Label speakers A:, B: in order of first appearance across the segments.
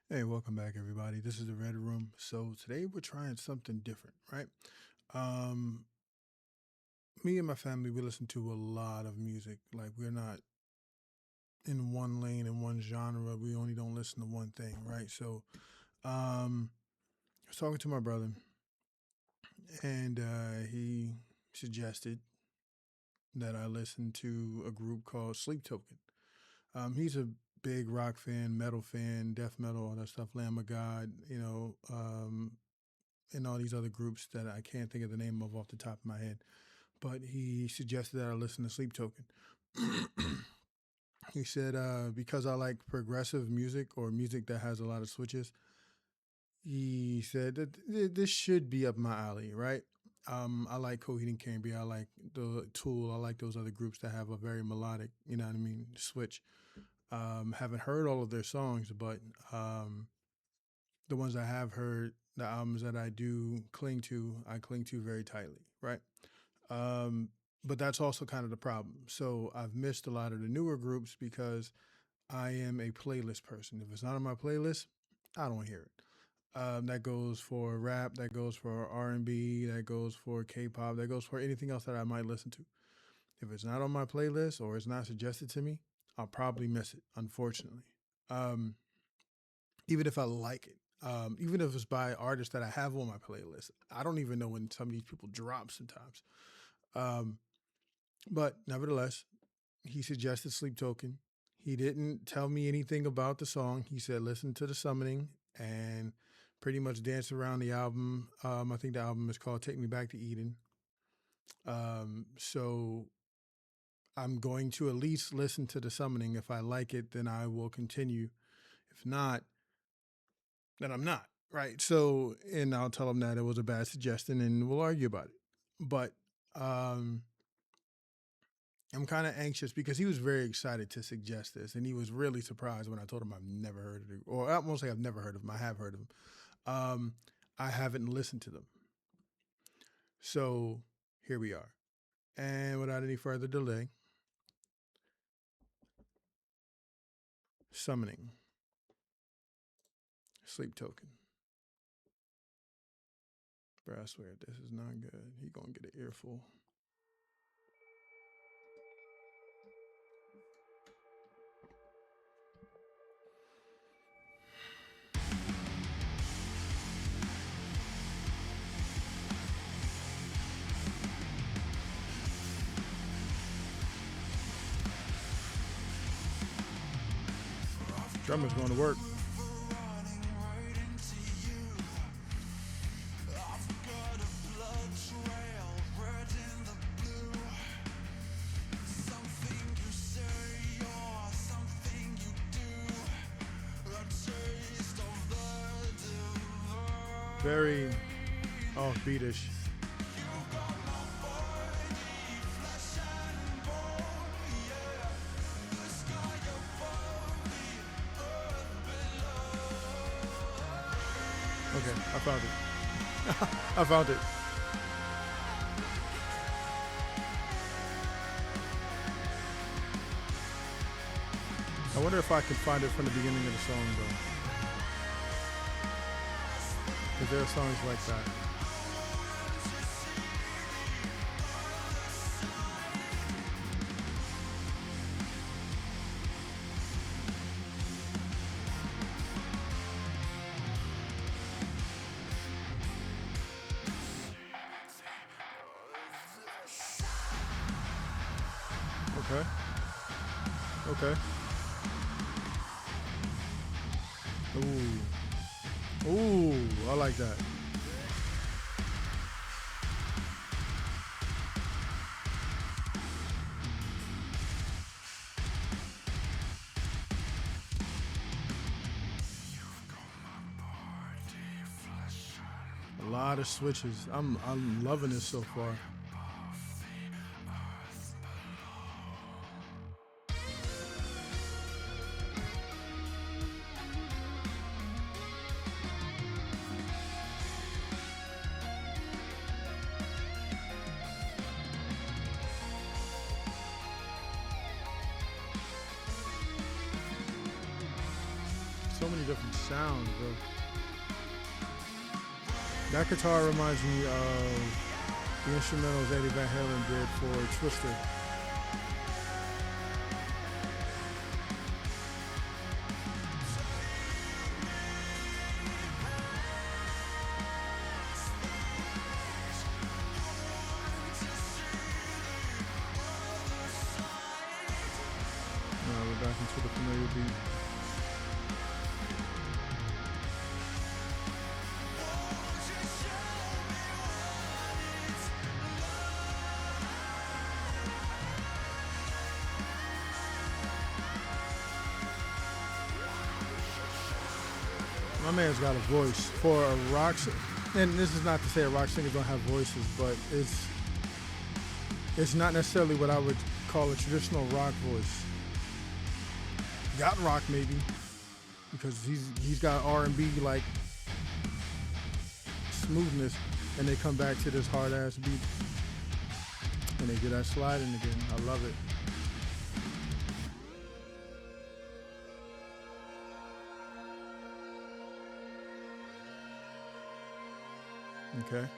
A: Hey, welcome back, everybody. This is the Red Room. So today we're trying something different, right? Um, Me and my family, we listen to a lot of music. Like we're not in one lane in one genre. We only don't listen to one thing, right? So I was talking to my brother, and he suggested that I listen to a group called Sleep Token. He's a big rock fan, metal fan, death metal, all that stuff, Lamb of God, and all these other groups that I can't think of the name of off the top of my head. But he suggested that I listen to Sleep Token. He said because I like progressive music or music that has a lot of switches. He said that this should be up my alley, right? I like Coheed and Cambria. I like the Tool. I like those other groups that have a very melodic, you know what I mean, switch. Haven't heard all of their songs, but the ones I have heard, the albums that I do cling to, I cling to very tightly, right? Um, but that's also kind of the problem. So I've missed a lot of the newer groups because I am a playlist person. If it's not on my playlist, I don't hear it. That goes for rap, that goes for R&B, that goes for K-pop, that goes for anything else that I might listen to. If it's not on my playlist or it's not suggested to me, I'll probably miss it, unfortunately. Um, Even if I like it. Even if it's by artists that I have on my playlist. I don't even know when some of these people drop sometimes. Um, but nevertheless, he suggested Sleep Token. He didn't tell me anything about the song. He said, listen to the summoning and pretty much dance around the album. I think the album is called Take Me Back to Eden. So I'm going to at least listen to the summoning. If I like it, then I will continue. If not, then I'm not. Right. So, and I'll tell him that it was a bad suggestion and we'll argue about it. But um, I'm kind of anxious because he was very excited to suggest this, and he was really surprised when I told him I've never heard of it, or I won't say I've never heard of them. I have heard of them. Um, I haven't listened to them, so here we are. And without any further delay, summoning Sleep Token. Bro, I swear this is not good. He gonna get an earful. Drummer's going to work. Very offbeatish. Okay, I found it. I found it. I wonder if I can find it from the beginning of the song, though. Because there are songs like that. Okay. Okay. Ooh. Ooh, I like that. A lot of switches. I'm loving this so far. So many different sounds, bro. That guitar reminds me of the instrumentals Eddie Van Halen did for Twister. Now we're back into the familiar beat. My man's got a voice for a rock, and this is not to say rock singers don't have voices, but it's not necessarily what I would call a traditional rock voice. Got rock maybe, because he's got R&B like smoothness, and they come back to this hard ass beat, and they do that sliding again. I love it. Okay.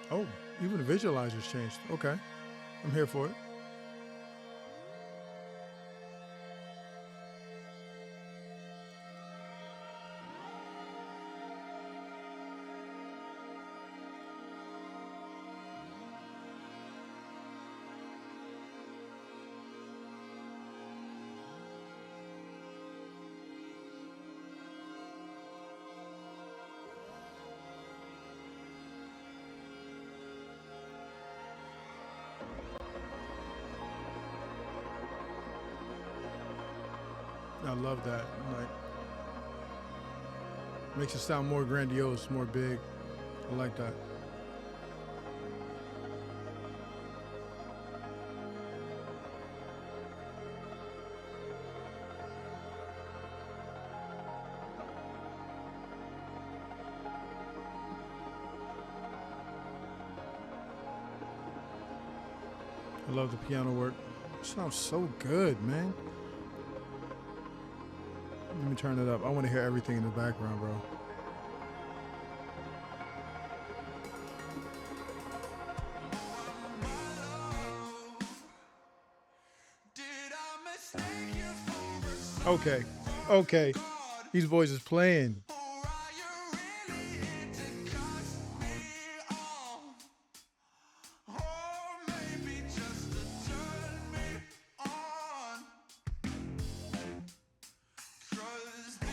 A: Oh, even the visualizers changed. Okay. I'm here for it. I love that. Like, makes it sound more grandiose, more big. I like that. I love the piano work. It sounds so good, man. Let me turn it up. I want to hear everything in the background, bro. Okay. Okay. These boys is playing.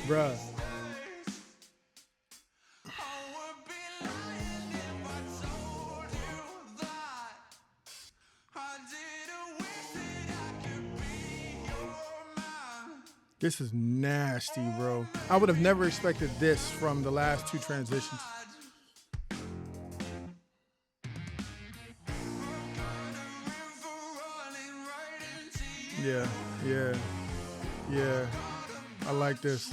A: Bruh. This is nasty, bro. I would have never expected this from the last two transitions. Yeah, yeah, yeah. I like this.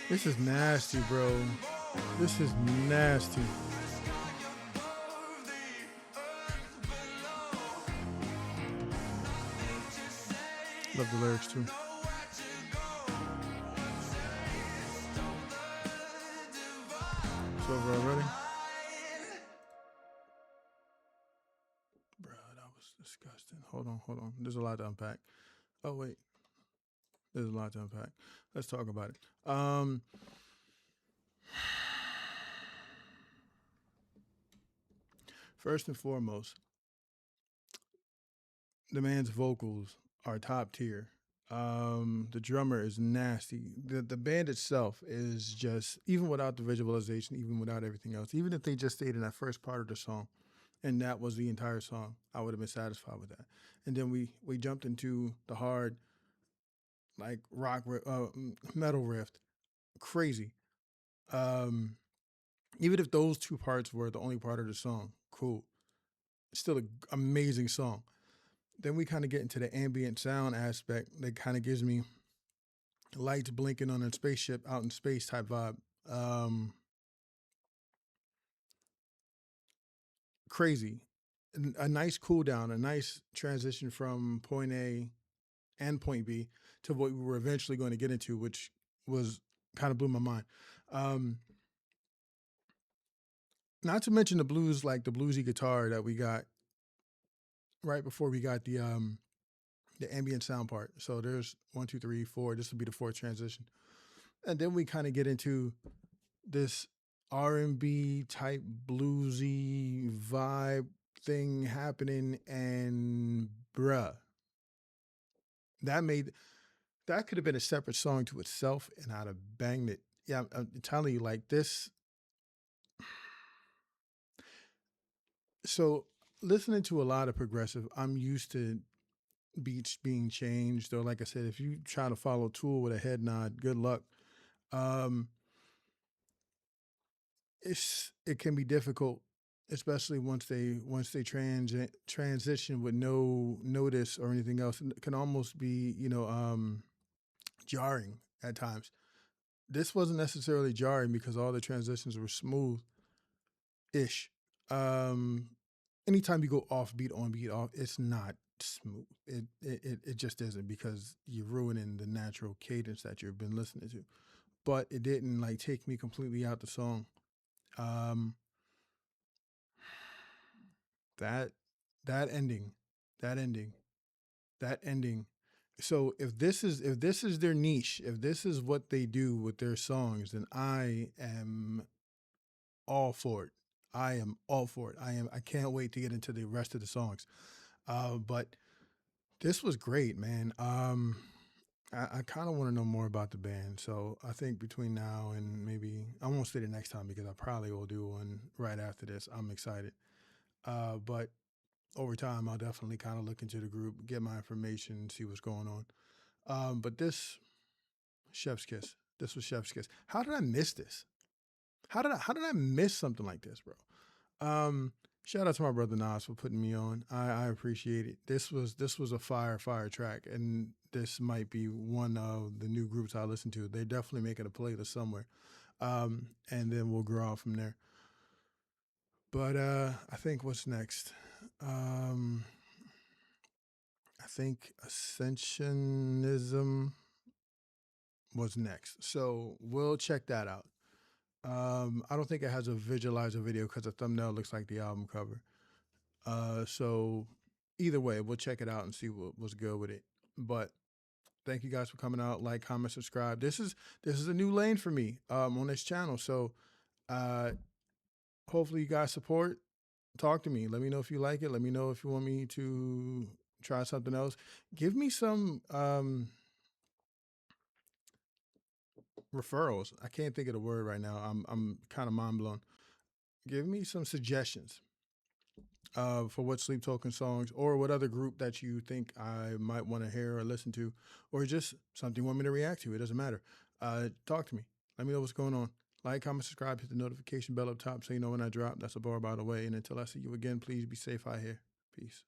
A: This is nasty, bro. This is nasty. Love the lyrics too. It's over already. Bro, that was disgusting. Hold on. There's a lot to unpack. Oh wait. There's a lot to unpack. Let's talk about it. First and foremost, the man's vocals are top tier. The drummer is nasty. The band itself is just, even without the visualization, even without everything else, even if they just stayed in that first part of the song, and that was the entire song, I would have been satisfied with that. And then we jumped into the hard, like rock metal riff, crazy. Um, Even if those two parts were the only part of the song, cool. Still an amazing song. Then we kind of get into the ambient sound aspect that kind of gives me lights blinking on a spaceship out in space type vibe. Um, Crazy. A nice cool down, a nice transition from point A and point B to what we were eventually going to get into, which was kind of blew my mind. Um, Not to mention the blues, like the bluesy guitar that we got right before we got the ambient sound part. So there's one, two, three, four. This will be the fourth transition, and then we kind of get into this R&B type bluesy vibe thing happening, and bruh, that made that could have been a separate song to itself, and I'd have banged it. Yeah, I'm telling you, like this. So listening to a lot of progressive, I'm used to beats being changed, or like I said, if you try to follow Tool with a head nod, good luck. Um, it can be difficult, especially once they transition with no notice or anything else. It can almost be jarring at times. This wasn't necessarily jarring because all the transitions were smooth ish. Um, Anytime you go off beat on beat off, it's not smooth. It just isn't because you're ruining the natural cadence that you've been listening to. But it didn't like take me completely out the song. Um, that that ending, that ending, that ending. So if this is their niche, if this is what they do with their songs, then I am all for it. I am all for it. I can't wait to get into the rest of the songs. But this was great, man. I kind of want to know more about the band. So I think between now and maybe I won't say the next time because I probably will do one right after this. I'm excited. But over time, I'll definitely kind of look into the group, get my information, see what's going on. But this Chef's Kiss. This was Chef's Kiss. How did I miss this? How did I miss something like this, bro? Um, Shout out to my brother Nas for putting me on. I appreciate it. This was a fire track, and this might be one of the new groups I listen to. They're definitely making a playlist somewhere, and then we'll grow out from there. But I think what's next? Um, I think Ascensionism was next, so we'll check that out. I don't think it has a visualizer video because the thumbnail looks like the album cover. So either way, we'll check it out and see what's good with it. But thank you guys for coming out. Like, comment, subscribe. This is a new lane for me on this channel. So uh, hopefully you guys support. Talk to me. Let me know if you like it. Let me know if you want me to try something else. Give me some referrals. I can't think of the word right now. I'm kind of mind blown. Give me some suggestions for what sleep token songs or what other group that you think I might want to hear or listen to, or just something you want me to react to. It doesn't matter. Talk to me. Let me know what's going on. Like, comment, subscribe, hit the notification bell up top so you know when I drop. That's a bar by the way. And until I see you again, please be safe out here. Peace.